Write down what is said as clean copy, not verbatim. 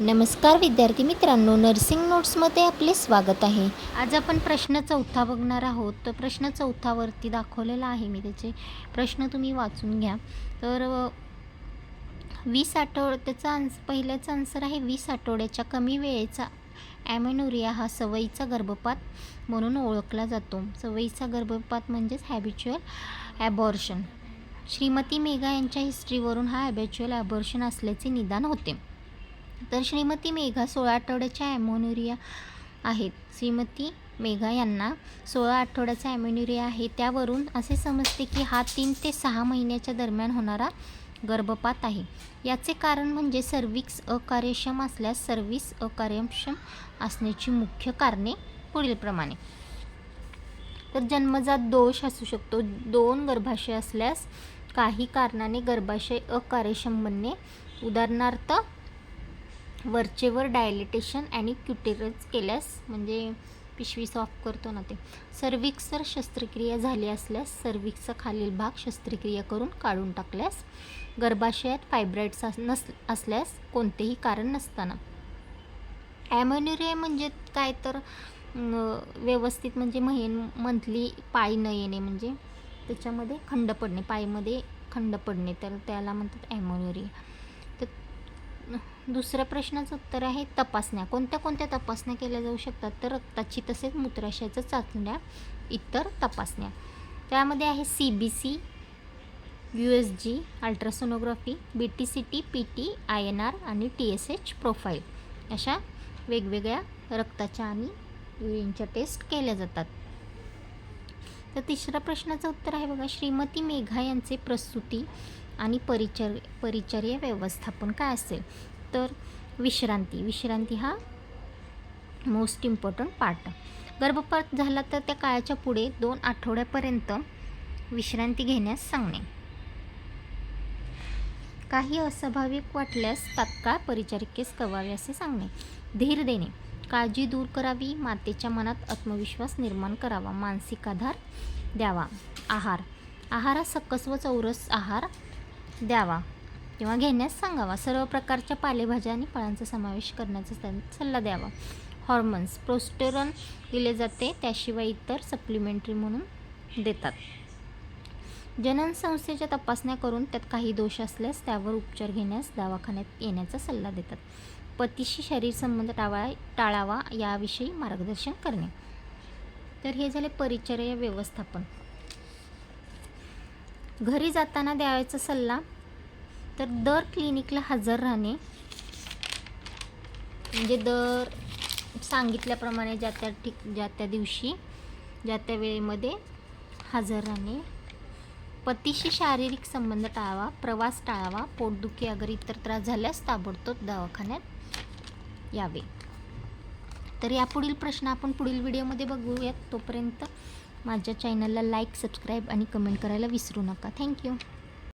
नमस्कार विद्यार्थी मित्रांनो, नर्सिंग नोट्समध्ये आपले स्वागत आहे। आज आपण प्रश्न 4 बघणार आहोत। तर प्रश्न 4 वरती दाखवलेला आहे मी, त्याचे प्रश्न तुम्ही वाचून घ्या। तर 20 त्याचा पहिल्याचा आन्सर आहे 20 आठवड्याच्या कमी वेळेचा ॲमेनोरिया हा सवयीचा गर्भपात म्हणून ओळखला जातो। सवयीचा गर्भपात म्हणजेच हॅबिच्युअल ॲबॉर्शन। श्रीमती मेघा यांच्या हिस्ट्रीवरून हा हॅबिच्युअल ॲबॉर्शन असल्याचे निदान होते। तर श्रीमती मेघा 16 आठवड्याच्या ॲमेनोरिया आहेत। श्रीमती मेघा यांना 16 आठवड्याचा ॲमेनोरिया आहे। त्यावरून असे समजते की हा 3 ते 6 महिन्याच्या दरम्यान होणारा गर्भपात आहे। याचे कारण म्हणजे सर्व्हिक्स अकार्यक्षम असल्यास सर्व्हिस अकार्यक्षम असण्याची मुख्य कारणे पुढीलप्रमाणे। तर जन्मजात दोष असू शकतो। 2 गर्भाशय असल्यास काही कारणाने गर्भाशय अकार्यक्षम बनणे, उदाहरणार्थ वरचेवर डायलेटेशन आणि क्युटेरस केल्यास, म्हणजे पिशवी सॉफ्ट करतो ना ते। सर्व्हिक्सवर शस्त्रक्रिया झाली असल्यास, सर्व्हिक्सचा खालील भाग शस्त्रक्रिया करून काढून टाकल्यास, गर्भाशयात फायब्रॉइड्स असल्यास कोणतेही कारण नसताना। ॲमेनोरिया म्हणजे काय तर व्यवस्थित म्हणजे मंथली पाळी न येणे, म्हणजे त्याच्यामध्ये खंड पडणे, पाळीमध्ये खंड पडणे, तर त्याला म्हणतात ॲमेनोरिया। तर दुसऱ्या प्रश्नाचं उत्तर आहे तपासण्या। कोणत्या कोणत्या तपासण्या केल्या जाऊ शकतात? तर रक्ताची तसेच मूत्राशयाच्या चाचण्या, इतर तपासण्या। त्यामध्ये आहे CBC, USG, ultrasonography, BTCT, PT, INR आणि TSH प्रोफाईल, अशा वेगवेगळ्या रक्ताच्या आणि युरिनच्या टेस्ट केल्या जातात। तर तिसऱ्या प्रश्नाचं उत्तर आहे बघा, श्रीमती मेघा यांचे प्रसूती आणि परिचर्या व्यवस्थापन काय असेल? तर विश्रांती हा मोस्ट इम्पॉर्टंट पार्ट। गर्भपात झाला तर त्या काळाच्या पुढे 2 आठवड्यापर्यंत विश्रांती घेण्यास सांगणे। काही अस्वाभाविक वाटल्यास तात्काळ परिचारिकेस कळवावे असे सांगणे। धीर देणे, काळजी दूर करावी, मातेच्या मनात आत्मविश्वास निर्माण करावा, मानसिक आधार द्यावा। आहारात सकस व चौरस आहार द्यावा किंवा घेण्यास सांगावा। सर्व प्रकारच्या पालेभाज्या आणि फळांचा समावेश करण्याचा सल्ला द्यावा। हॉर्मोन्स, प्रोस्टेरॉन दिले जाते, त्याशिवाय इतर सप्लिमेंटरी म्हणून देतात। जनन संस्थेच्या तपासण्या करून त्यात काही दोष असल्यास त्यावर उपचार घेण्यास दवाखान्यात येण्याचा सल्ला देतात। पतीशी शरीर संबंध टाळावा याविषयी मार्गदर्शन करणे। तर हे झाले परिचर्या व्यवस्थापन। घरी जाताना द्यायचा सल्ला, तर दर क्लिनिकला हजर राहणे, म्हणजे दर सांगितल्याप्रमाणे ज्या त्या दिवशी ज्या त्या वेळेमध्ये हजर राहणे। पतीशी शारीरिक संबंध टाळावा, प्रवास टाळावा, पोटदुखी अगर इतर त्रास झाल्यास ताबडतोब दवाखान्यात यावे। तर यापुढील प्रश्न आपण पुढील व्हिडिओमध्ये बघूयात। तोपर्यंत माझ्या चॅनलला लाईक, सबस्क्राईब आणि कमेंट करायला विसरू नका। थँक्यू।